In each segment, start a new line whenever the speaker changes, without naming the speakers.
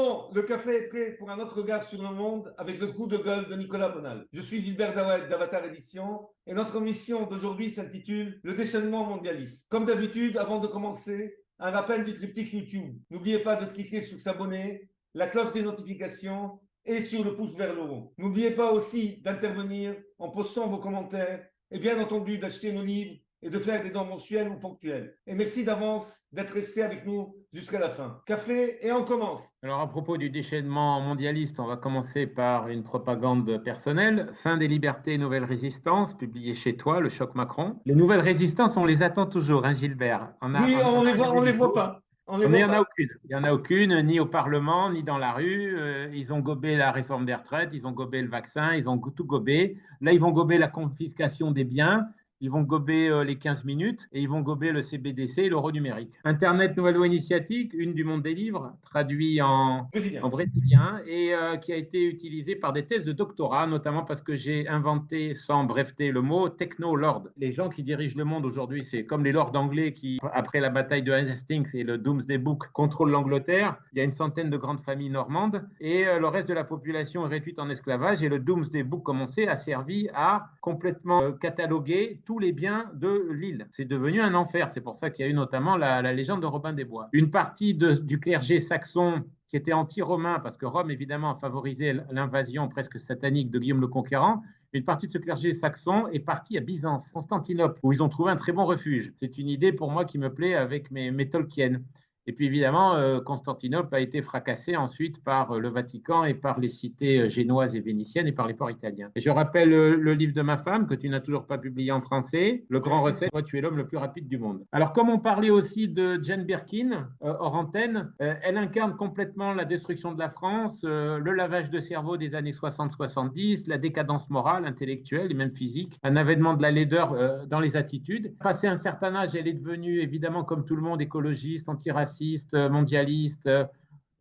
Bon, le café est prêt pour un autre regard sur le monde avec le coup de gueule de Nicolas Bonal. Je suis Gilbert Dawed d'Avatar Édition et notre mission d'aujourd'hui s'intitule Le déchaînement mondialiste. Comme d'habitude, avant de commencer, un rappel du triptyque YouTube. N'oubliez pas de cliquer sur s'abonner, la cloche des notifications et sur le pouce vers le haut. N'oubliez pas aussi d'intervenir en postant vos commentaires et bien entendu d'acheter nos livres et de faire des dons mensuels ou ponctuels. Et merci d'avance d'être resté avec nous jusqu'à la fin. Café et on commence.
Alors, à propos du déchaînement mondialiste, on va commencer par une propagande personnelle. Fin des libertés, nouvelles résistances, publié chez toi, Le Choc Macron. Les nouvelles résistances, on les attend toujours, hein, Gilbert.
Oui, on les voit pas.
Il n'y en a aucune. Il n'y en a aucune, ni au Parlement, ni dans la rue. Ils ont gobé la réforme des retraites, ils ont gobé le vaccin, ils ont tout gobé. Là, ils vont gober la confiscation des biens. Ils vont gober les 15 minutes et ils vont gober le CBDC et l'euro numérique. Internet Nouvelle Loi Initiatique, une du monde des livres, traduit en brésilien et qui a été utilisé par des thèses de doctorat, notamment parce que j'ai inventé, sans breveter le mot, techno-lord. Les gens qui dirigent le monde aujourd'hui, c'est comme les lords anglais qui, après la bataille de Hastings et le Domesday Book, contrôlent l'Angleterre. Il y a une centaine de grandes familles normandes et le reste de la population est réduite en esclavage et le Domesday Book, comme on sait, a servi à complètement cataloguer tous les biens de l'île. C'est devenu un enfer. C'est pour ça qu'il y a eu notamment la légende de Robin des Bois. Une partie du clergé saxon qui était anti-romain, parce que Rome, évidemment, a favorisé l'invasion presque satanique de Guillaume le Conquérant, une partie de ce clergé saxon est partie à Byzance, Constantinople, où ils ont trouvé un très bon refuge. C'est une idée pour moi qui me plaît avec mes Tolkien. Et puis évidemment, Constantinople a été fracassée ensuite par le Vatican et par les cités génoises et vénitiennes et par les ports italiens. Et je rappelle le livre de ma femme que tu n'as toujours pas publié en français, Le Grand Recette, Toi tu es l'homme le plus rapide du monde. Alors comme on parlait aussi de Jane Birkin, hors antenne, elle incarne complètement la destruction de la France, le lavage de cerveau des années 60-70, la décadence morale, intellectuelle et même physique, un avènement de la laideur dans les attitudes. Passé un certain âge, elle est devenue évidemment comme tout le monde écologiste, antiraciste, mondialiste,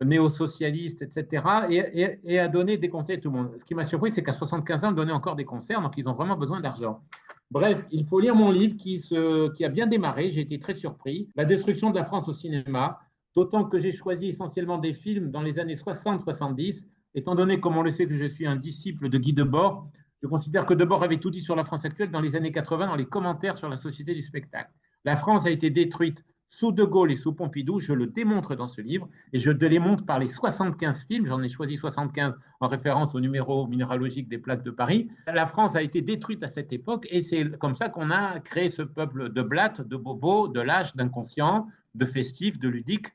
néo-socialiste, etc. Et a donné des conseils à tout le monde. Ce qui m'a surpris, c'est qu'à 75 ans, elle donnait encore des concerts, donc ils ont vraiment besoin d'argent. Bref, il faut lire mon livre qui a bien démarré, j'ai été très surpris. La destruction de la France au cinéma, d'autant que j'ai choisi essentiellement des films dans les années 60-70, étant donné, comme on le sait, que je suis un disciple de Guy Debord. Je considère que Debord avait tout dit sur la France actuelle dans les années 80, dans les commentaires sur la société du spectacle. La France a été détruite sous De Gaulle et sous Pompidou, je le démontre dans ce livre, et je te les montre par les 75 films, j'en ai choisi 75 en référence au numéro minéralogique des plaques de Paris. La France a été détruite à cette époque, et c'est comme ça qu'on a créé ce peuple de blattes, de bobos, de lâches, d'inconscients, de festifs, de ludiques,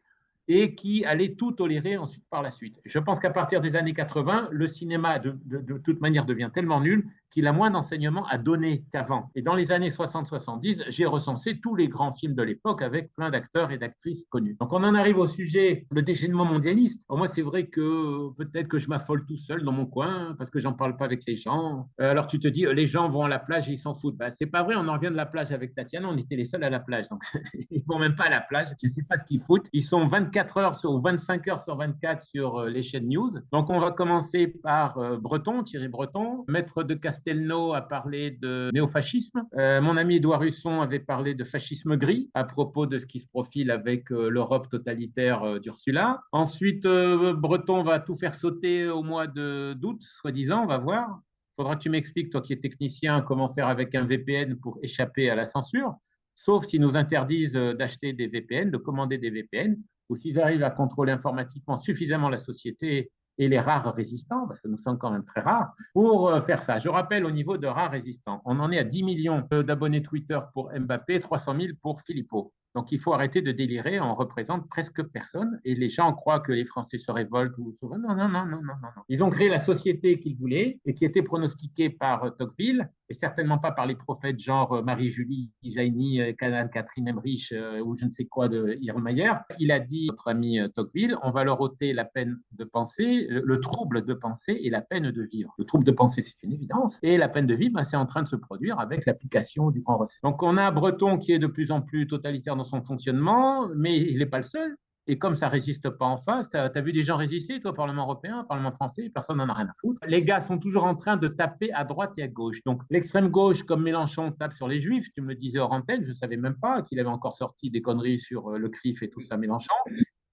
et qui allait tout tolérer ensuite par la suite. Je pense qu'à partir des années 80, le cinéma de toute manière devient tellement nul qu'il a moins d'enseignements à donner qu'avant. Et dans les années 60-70, j'ai recensé tous les grands films de l'époque avec plein d'acteurs et d'actrices connus. Donc on en arrive au sujet, le déchaînement mondialiste. Pour moi, c'est vrai que peut-être que je m'affole tout seul dans mon coin parce que j'en parle pas avec les gens. Alors tu te dis, les gens vont à la plage et ils s'en foutent. Ben, c'est pas vrai, on en revient de la plage avec Tatiana, on était les seuls à la plage. Donc ils vont même pas à la plage, je sais pas ce qu'ils foutent. Ils sont 24 heures ou 25 heures sur 24 sur les chaînes news. Donc on va commencer par Breton, Thierry Breton, maître de Castelnau a parlé de néofascisme. Mon ami Édouard Husson avait parlé de fascisme gris à propos de ce qui se profile avec l'Europe totalitaire d'Ursula. Ensuite, Breton va tout faire sauter au mois d'août, soi-disant, on va voir. Il faudra que tu m'expliques, toi qui es technicien, comment faire avec un VPN pour échapper à la censure, sauf s'ils nous interdisent d'acheter des VPN, de commander des VPN, ou s'ils arrivent à contrôler informatiquement suffisamment la société et les rares résistants, parce que nous sommes quand même très rares, pour faire ça. Je rappelle, au niveau de rares résistants, on en est à 10 millions d'abonnés Twitter pour Mbappé, 300 000 pour Philippot. Donc il faut arrêter de délirer, on représente presque personne et les gens croient que les Français se révoltent. Non, non, non, non, non, non. Ils ont créé la société qu'ils voulaient et qui était pronostiquée par Tocqueville et certainement pas par les prophètes genre Marie-Julie Jaini, Catherine Emmerich ou je ne sais quoi de Irlmayer. Il a dit, notre ami Tocqueville, on va leur ôter la peine de penser, le trouble de penser et la peine de vivre. Le trouble de penser, c'est une évidence. Et la peine de vivre, c'est en train de se produire avec l'application du Grand Recette. Donc on a Breton qui est de plus en plus totalitaire dans son fonctionnement, mais il n'est pas le seul. Et comme ça ne résiste pas en face, tu as vu des gens résister, toi, au Parlement européen, au Parlement français, personne n'en a rien à foutre. Les gars sont toujours en train de taper à droite et à gauche. Donc, l'extrême gauche, comme Mélenchon, tape sur les Juifs. Tu me le disais hors antenne, je ne savais même pas qu'il avait encore sorti des conneries sur le CRIF et tout ça, Mélenchon.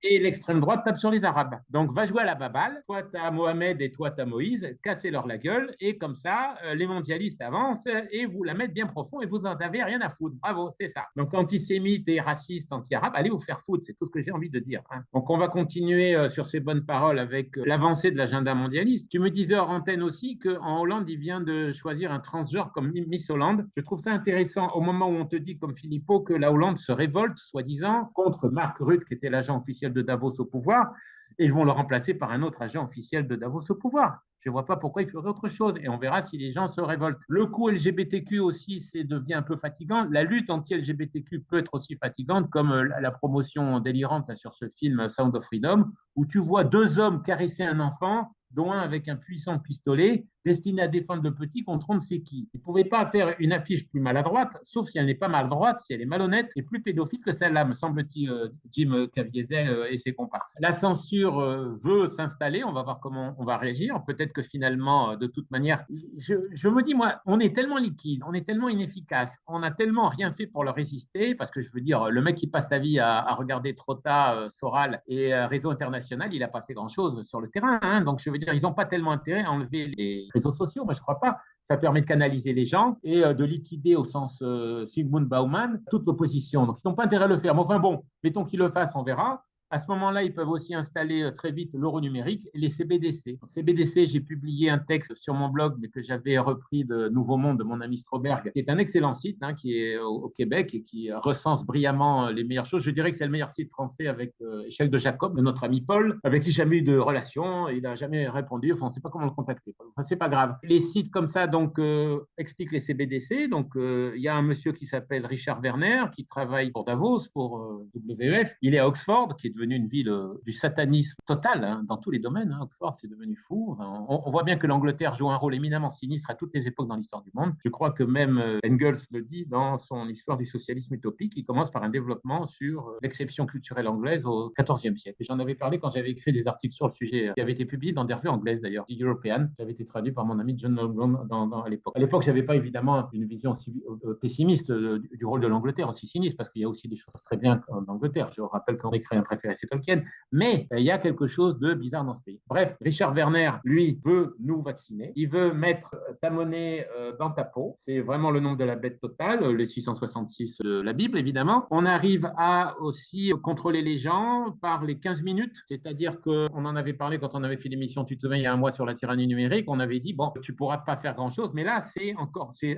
et l'extrême droite tape sur les Arabes. Donc, va jouer à la baballe. Toi, tu as Mohamed et toi, tu as Moïse. Cassez-leur la gueule. Et comme ça, les mondialistes avancent et vous la mettent bien profond et vous n'en avez rien à foutre. Bravo, c'est ça. Donc, antisémites et racistes, anti-arabes, allez vous faire foutre. C'est tout ce que j'ai envie de dire. Hein. Donc, on va continuer sur ces bonnes paroles avec l'avancée de l'agenda mondialiste. Tu me disais hors antenne aussi qu'en Hollande, il vient de choisir un transgenre comme Miss Hollande. Je trouve ça intéressant au moment où on te dit, comme Philippot, que la Hollande se révolte, soi-disant, contre Mark Rutte, qui était l'agent officiel de Davos au pouvoir, et ils vont le remplacer par un autre agent officiel de Davos au pouvoir. Je ne vois pas pourquoi il ferait autre chose, et on verra si les gens se révoltent. Le coup LGBTQ aussi, devient un peu fatigant. La lutte anti-LGBTQ peut être aussi fatigante, comme la promotion délirante sur ce film Sound of Freedom, où tu vois deux hommes caresser un enfant, dont un avec un puissant pistolet, destiné à défendre le petit contre on ne sait qui. Ils ne pouvaient pas faire une affiche plus maladroite, sauf si elle n'est pas maladroite, si elle est malhonnête et plus pédophile que celle-là, me semble-t-il, Jim Caviezel et ses comparses. La censure veut s'installer, on va voir comment on va réagir. Peut-être que finalement, de toute manière, je me dis, moi, on est tellement liquide, on est tellement inefficace, on n'a tellement rien fait pour le résister, parce que je veux dire, le mec qui passe sa vie à regarder Trotta, Soral et Réseau International, il n'a pas fait grand-chose sur le terrain. Hein, donc, je veux dire, ils n'ont pas tellement intérêt à enlever les réseaux sociaux, moi je ne crois pas. Ça permet de canaliser les gens et de liquider au sens Sigmund Bauman toute l'opposition. Donc ils n'ont pas intérêt à le faire. Mais enfin bon, mettons qu'ils le fassent, on verra. À ce moment-là, ils peuvent aussi installer très vite l'euro numérique et les CBDC. Donc, CBDC, j'ai publié un texte sur mon blog que j'avais repris de Nouveau Monde de mon ami Stroberg, qui est un excellent site, hein, qui est au Québec et qui recense brillamment les meilleures choses. Je dirais que c'est le meilleur site français avec Échelle de Jacob, de notre ami Paul, avec qui j'ai jamais eu de relation. Il n'a jamais répondu. Enfin, on ne sait pas comment le contacter. Enfin, c'est pas grave. Les sites comme ça donc expliquent les CBDC. Donc, il y a un monsieur qui s'appelle Richard Werner, qui travaille pour Davos, pour WEF. Il est à Oxford, qui est devenu une ville du satanisme total, hein, dans tous les domaines. Hein. Oxford, c'est devenu fou. Enfin, on voit bien que l'Angleterre joue un rôle éminemment sinistre à toutes les époques dans l'histoire du monde. Je crois que même Engels le dit dans son Histoire du socialisme utopique, qui commence par un développement sur l'exception culturelle anglaise au XIVe siècle. Et j'en avais parlé quand j'avais écrit des articles sur le sujet, qui avaient été publiés dans des revues anglaises d'ailleurs, The European, qui avait été traduit par mon ami John Longdon à l'époque. À l'époque, je n'avais pas évidemment une vision aussi pessimiste du rôle de l'Angleterre, aussi sinistre, parce qu'il y a aussi des choses très bien en Angleterre. Je rappelle qu'Henri écrit un préféré, c'est Tolkien, mais il y a quelque chose de bizarre dans ce pays. Bref, Richard Werner, lui, veut nous vacciner. Il veut mettre ta monnaie dans ta peau. C'est vraiment le nombre de la bête totale, les 666 de la Bible, évidemment. On arrive à aussi contrôler les gens par les 15 minutes, c'est-à-dire qu'on en avait parlé quand on avait fait l'émission, tu te souviens, il y a un mois sur la tyrannie numérique, on avait dit, bon, tu ne pourras pas faire grand-chose, mais là, c'est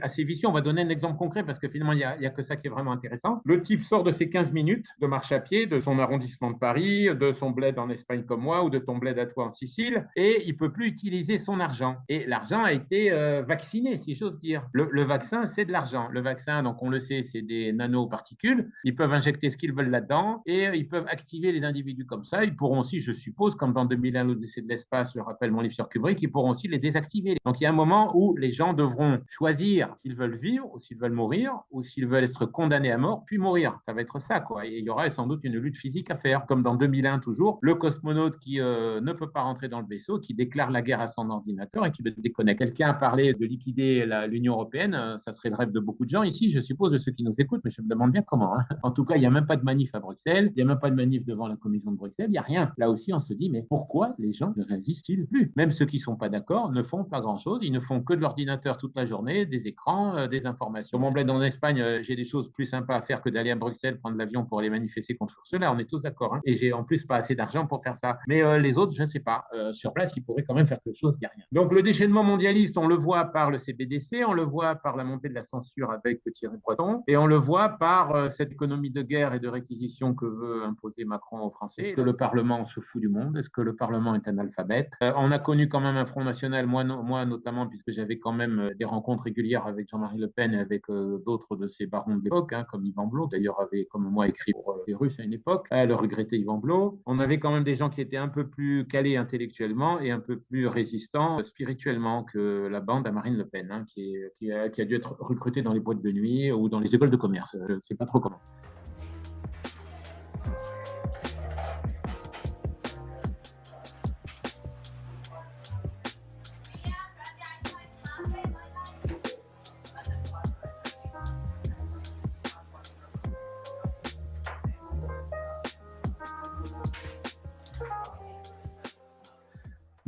assez vicieux. On va donner un exemple concret parce que finalement, il n'y a que ça qui est vraiment intéressant. Le type sort de ses 15 minutes de marche à pied, de son arrondissement de Paris, de son bled en Espagne comme moi ou de ton bled à toi en Sicile, et il ne peut plus utiliser son argent. Et l'argent a été vacciné, si j'ose dire. Le vaccin, c'est de l'argent. Le vaccin, donc on le sait, c'est des nanoparticules. Ils peuvent injecter ce qu'ils veulent là-dedans et ils peuvent activer les individus comme ça. Ils pourront aussi, je suppose, comme dans 2001, l'Odyssée de l'espace, je rappelle mon livre sur Kubrick, ils pourront aussi les désactiver. Donc il y a un moment où les gens devront choisir s'ils veulent vivre ou s'ils veulent mourir ou s'ils veulent être condamnés à mort puis mourir. Ça va être ça, quoi. Et il y aura sans doute une lutte physique à faire, comme dans 2001 toujours, le cosmonaute qui ne peut pas rentrer dans le vaisseau, qui déclare la guerre à son ordinateur et qui le déconnecte. Quelqu'un a parlé de liquider l'Union européenne, ça serait le rêve de beaucoup de gens ici, je suppose, de ceux qui nous écoutent, mais je me demande bien comment. Hein. En tout cas, il n'y a même pas de manif à Bruxelles, il n'y a même pas de manif devant la commission de Bruxelles, il n'y a rien. Là aussi, on se dit, mais pourquoi les gens ne résistent-ils plus? Même ceux qui ne sont pas d'accord ne font pas grand-chose, ils ne font que de l'ordinateur toute la journée, des écrans, des informations. Mon bled en Espagne, j'ai des choses plus sympas à faire que d'aller à Bruxelles prendre l'avion pour aller manifester contre cela, on est tous d'accord. Hein. Et j'ai en plus pas assez d'argent pour faire ça. Mais les autres, je ne sais pas. Sur place, ils pourraient quand même faire quelque chose, il n'y a rien. Donc le déchaînement mondialiste, on le voit par le CBDC, on le voit par la montée de la censure avec Thierry Breton, et on le voit par cette économie de guerre et de réquisition que veut imposer Macron aux Français. Est-ce que le Parlement se fout du monde? Est-ce que le Parlement est analphabète? On a connu quand même un Front National, moi notamment, puisque j'avais quand même des rencontres régulières avec Jean-Marie Le Pen et avec d'autres de ces barons de l'époque, hein, comme Yvan Blot, d'ailleurs avait comme moi écrit pour les Russes à une époque, le regretté Yvan Blot. On avait quand même des gens qui étaient un peu plus calés intellectuellement et un peu plus résistants spirituellement que la bande à Marine Le Pen, hein, qui a dû être recrutée dans les boîtes de nuit ou dans les écoles de commerce. Je ne sais pas trop comment.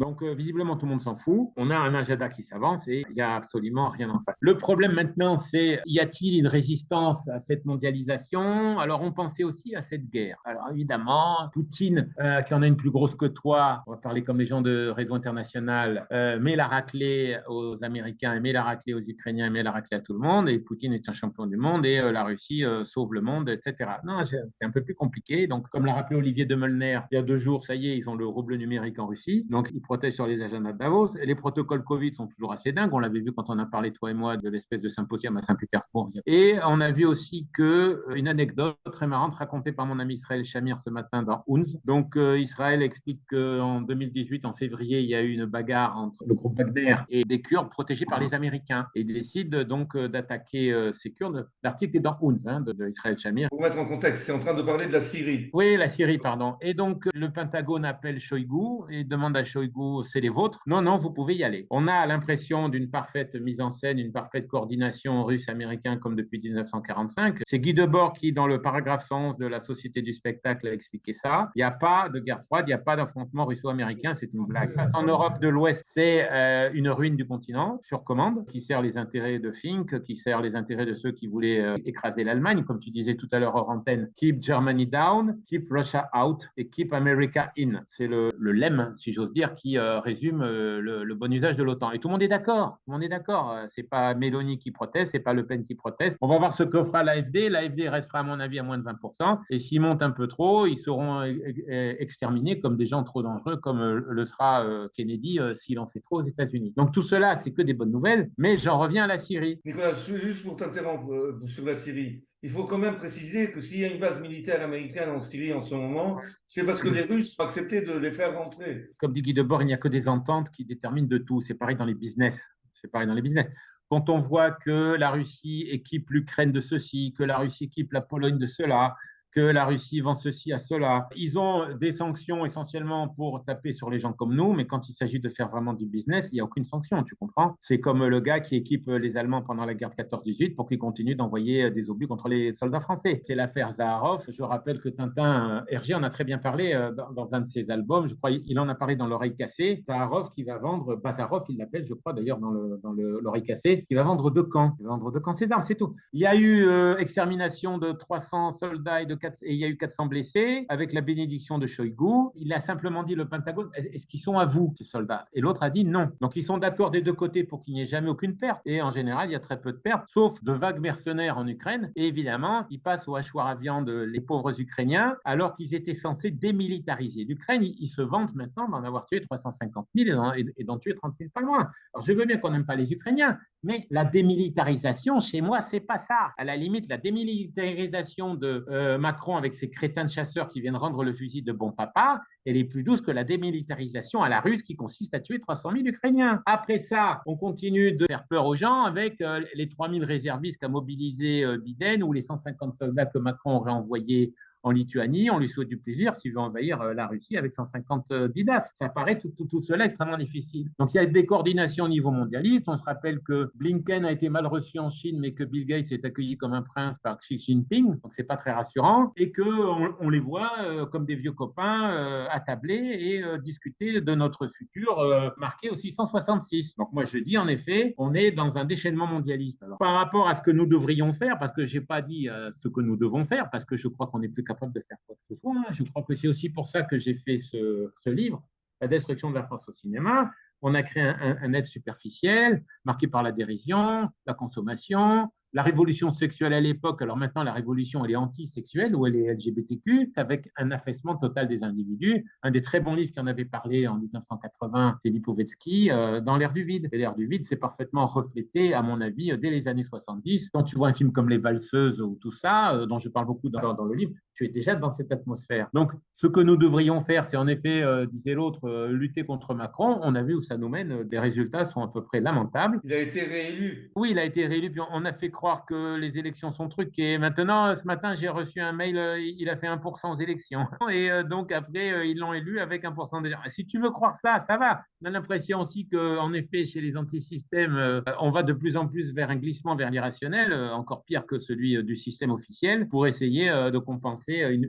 Donc, visiblement, tout le monde s'en fout. On a un agenda qui s'avance et il n'y a absolument rien en face. Le problème maintenant, c'est y a-t-il une résistance à cette mondialisation? Alors, on pensait aussi à cette guerre. Alors, évidemment, Poutine, qui en a une plus grosse que toi, on va parler comme les gens de Réseau International, met la raclée aux Américains, met la raclée aux Ukrainiens, met la raclée à tout le monde. Et Poutine est un champion du monde et la Russie sauve le monde, etc. Non, c'est un peu plus compliqué. Donc, comme l'a rappelé Olivier de Molner, il y a 2 jours, ça y est, ils ont le rouble numérique en Russie. Donc, ils protègent sur les agendas de Davos. Et les protocoles Covid sont toujours assez dingues. On l'avait vu quand on a parlé, toi et moi, de l'espèce de symposium à Saint-Pétersbourg. Et on a vu aussi une anecdote très marrante racontée par mon ami Israël Shamir ce matin dans Unz. Donc, Israël explique qu'en 2018, en février, il y a eu une bagarre entre le groupe Wagner et des Kurdes protégés par les Américains. Et ils décident donc d'attaquer ces Kurdes. L'article est dans Unz, de Israël Shamir.
Pour mettre en contexte, c'est en train de parler de la Syrie.
Oui, la Syrie, pardon. Et donc, le Pentagone appelle Shoigu et demande à Shoigu, c'est les vôtres? Non, non, vous pouvez y aller. On a l'impression d'une parfaite mise en scène, une parfaite coordination russe-américaine comme depuis 1945. C'est Guy Debord qui, dans le paragraphe 111 de la Société du spectacle, a expliqué ça. Il n'y a pas de guerre froide, il n'y a pas d'affrontement russo-américain, c'est une blague. En Europe de l'Ouest, c'est une ruine du continent, sur commande, qui sert les intérêts de Fink, qui sert les intérêts de ceux qui voulaient écraser l'Allemagne, comme tu disais tout à l'heure hors antenne. Keep Germany down, keep Russia out et keep America in. C'est le lemme, si j'ose dire, qui résume le bon usage de l'OTAN. Et tout le monde est d'accord. Tout le monde est d'accord. C'est pas Mélanie qui proteste, c'est pas Le Pen qui proteste. On va voir ce que fera l'AfD. L'AfD restera, à mon avis, à moins de 20%. Et s'ils montent un peu trop, ils seront exterminés comme des gens trop dangereux, comme le sera Kennedy s'il en fait trop aux États-Unis. Donc tout cela, c'est que des bonnes nouvelles. Mais j'en reviens à la Syrie.
Nicolas, juste pour t'interrompre sur la Syrie, il faut quand même préciser que s'il y a une base militaire américaine en Syrie en ce moment, c'est parce que les Russes ont accepté de les faire rentrer.
Comme dit Guy Debord, il n'y a que des ententes qui déterminent de tout. C'est pareil dans les business. C'est pareil dans les business. Quand on voit que la Russie équipe l'Ukraine de ceci, que la Russie équipe la Pologne de cela, que la Russie vend ceci à cela. Ils ont des sanctions essentiellement pour taper sur les gens comme nous, mais quand il s'agit de faire vraiment du business, il n'y a aucune sanction, tu comprends? C'est comme le gars qui équipe les Allemands pendant la guerre de 14-18 pour qu'ils continuent d'envoyer des obus contre les soldats français. C'est l'affaire Zaharov. Je rappelle que Tintin, Hergé en a très bien parlé dans un de ses albums. Je crois il en a parlé dans L'Oreille cassée. Zaharov qui va vendre, Bazarov, il l'appelle, je crois d'ailleurs dans L'Oreille cassée, qui va vendre 2 camps. Il va vendre 2 camps ses armes, c'est tout. Il y a eu extermination de 300 soldats et il y a eu 400 blessés, avec la bénédiction de Shoigu. Il a simplement dit, le Pentagone, est-ce qu'ils sont à vous, ces soldats? Et l'autre a dit non. Donc ils sont d'accord des 2 côtés pour qu'il n'y ait jamais aucune perte. Et en général, il y a très peu de pertes, sauf de vagues mercenaires en Ukraine. Et évidemment, ils passent au hachoir à viande les pauvres Ukrainiens, alors qu'ils étaient censés démilitariser l'Ukraine. Ils se vantent maintenant d'en avoir tué 350 000 et d'en tuer 30 000 pas loin. Alors je veux bien qu'on n'aime pas les Ukrainiens, mais la démilitarisation, chez moi, c'est pas ça. À la limite, la démilitarisation de Macron avec ces crétins de chasseurs qui viennent rendre le fusil de bon papa, elle est plus douce que la démilitarisation à la russe qui consiste à tuer 300 000 Ukrainiens. Après ça, on continue de faire peur aux gens avec les 3 000 réservistes qu'a mobilisé Biden ou les 150 soldats que Macron aurait envoyés en Lituanie. On lui souhaite du plaisir s'il veut envahir la Russie avec 150 bidas. Ça paraît tout cela extrêmement difficile. Donc il y a des coordinations au niveau mondialiste. On se rappelle que Blinken a été mal reçu en Chine, mais que Bill Gates est accueilli comme un prince par Xi Jinping. Donc c'est pas très rassurant. Et qu'on les voit comme des vieux copains attablés et discuter de notre futur marqué au 666. Donc moi je dis en effet, on est dans un déchaînement mondialiste. Alors, par rapport à ce que nous devrions faire, parce que j'ai pas dit ce que nous devons faire, parce que je crois qu'on est plus capable de faire quoi que ce soit. Je crois que c'est aussi pour ça que j'ai fait ce livre, La destruction de la France au cinéma. On a créé un aide superficiel, marqué par la dérision, la consommation, la révolution sexuelle à l'époque. Alors maintenant, la révolution, elle est anti-sexuelle ou elle est LGBTQ, avec un affaissement total des individus. Un des très bons livres qui en avait parlé en 1980, c'est Lipovetsky, dans l'ère du vide. Et l'ère du vide, c'est parfaitement reflété, à mon avis, dès les années 70. Quand tu vois un film comme Les Valseuses ou tout ça, dont je parle beaucoup dans le livre, tu es déjà dans cette atmosphère. Donc, ce que nous devrions faire, c'est en effet, disait l'autre, lutter contre Macron. On a vu où ça nous mène. Les résultats sont à peu près lamentables.
Il a été réélu.
Oui, il a été réélu, puis on a fait croire que les élections sont truquées. Maintenant, ce matin, j'ai reçu un mail, il a fait 1% aux élections. Et donc, après, ils l'ont élu avec 1% des gens. Si tu veux croire ça, ça va. On a l'impression aussi qu'en effet, chez les antisystèmes, on va de plus en plus vers un glissement vers l'irrationnel, encore pire que celui du système officiel, pour essayer de compenser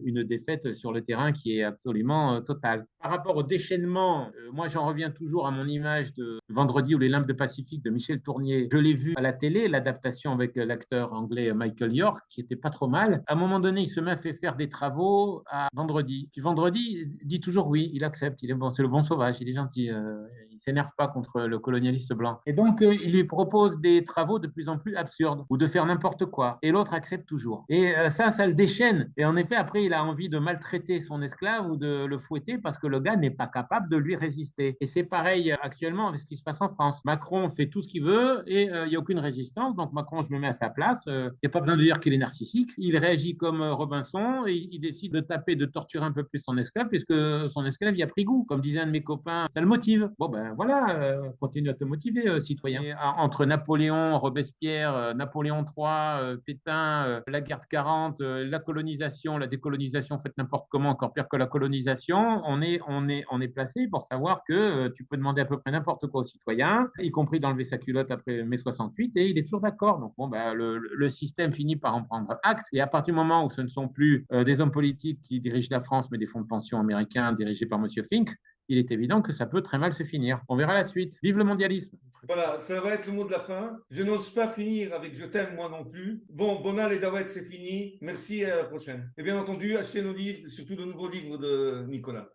une défaite sur le terrain qui est absolument totale. Par rapport au déchaînement, moi j'en reviens toujours à mon image de Vendredi ou les limbes de Pacifique de Michel Tournier. Je l'ai vu à la télé, l'adaptation avec l'acteur anglais Michael York, qui était pas trop mal. À un moment donné, il se met à faire des travaux à Vendredi. Puis Vendredi dit toujours oui, il accepte, il est bon, c'est le bon sauvage, il est gentil, il s'énerve pas contre le colonialiste blanc. Et donc il lui propose des travaux de plus en plus absurdes ou de faire n'importe quoi. Et l'autre accepte toujours. Et ça le déchaîne. Et en effet, après, il a envie de maltraiter son esclave ou de le fouetter parce que le gars n'est pas capable de lui résister. Et c'est pareil actuellement avec ce qui se passe en France. Macron fait tout ce qu'il veut et il n'y a aucune résistance. Donc Macron, je me mets à sa place. Il n'y a pas besoin de dire qu'il est narcissique. Il réagit comme Robinson et il décide de taper, de torturer un peu plus son esclave puisque son esclave y a pris goût. Comme disait un de mes copains, ça le motive. Bon ben voilà, continue à te motiver, citoyen. Et, entre Napoléon, Robespierre, Napoléon III, Pétain, la guerre de 40, la colonisation, la décolonisation faite n'importe comment, encore pire que la colonisation, on est placé pour savoir que tu peux demander à peu près n'importe quoi aux citoyens, y compris d'enlever sa culotte après mai 68, et il est toujours d'accord. Donc bon, bah, le système finit par en prendre acte, et à partir du moment où ce ne sont plus des hommes politiques qui dirigent la France, mais des fonds de pension américains dirigés par M. Fink, il est évident que ça peut très mal se finir. On verra la suite. Vive le mondialisme.
Voilà, ça va être le mot de la fin. Je n'ose pas finir avec je t'aime moi non plus. Bon, Bonal et Daoued, c'est fini. Merci et à la prochaine. Et bien entendu, achetez nos livres, surtout de nouveaux livres de Nicolas.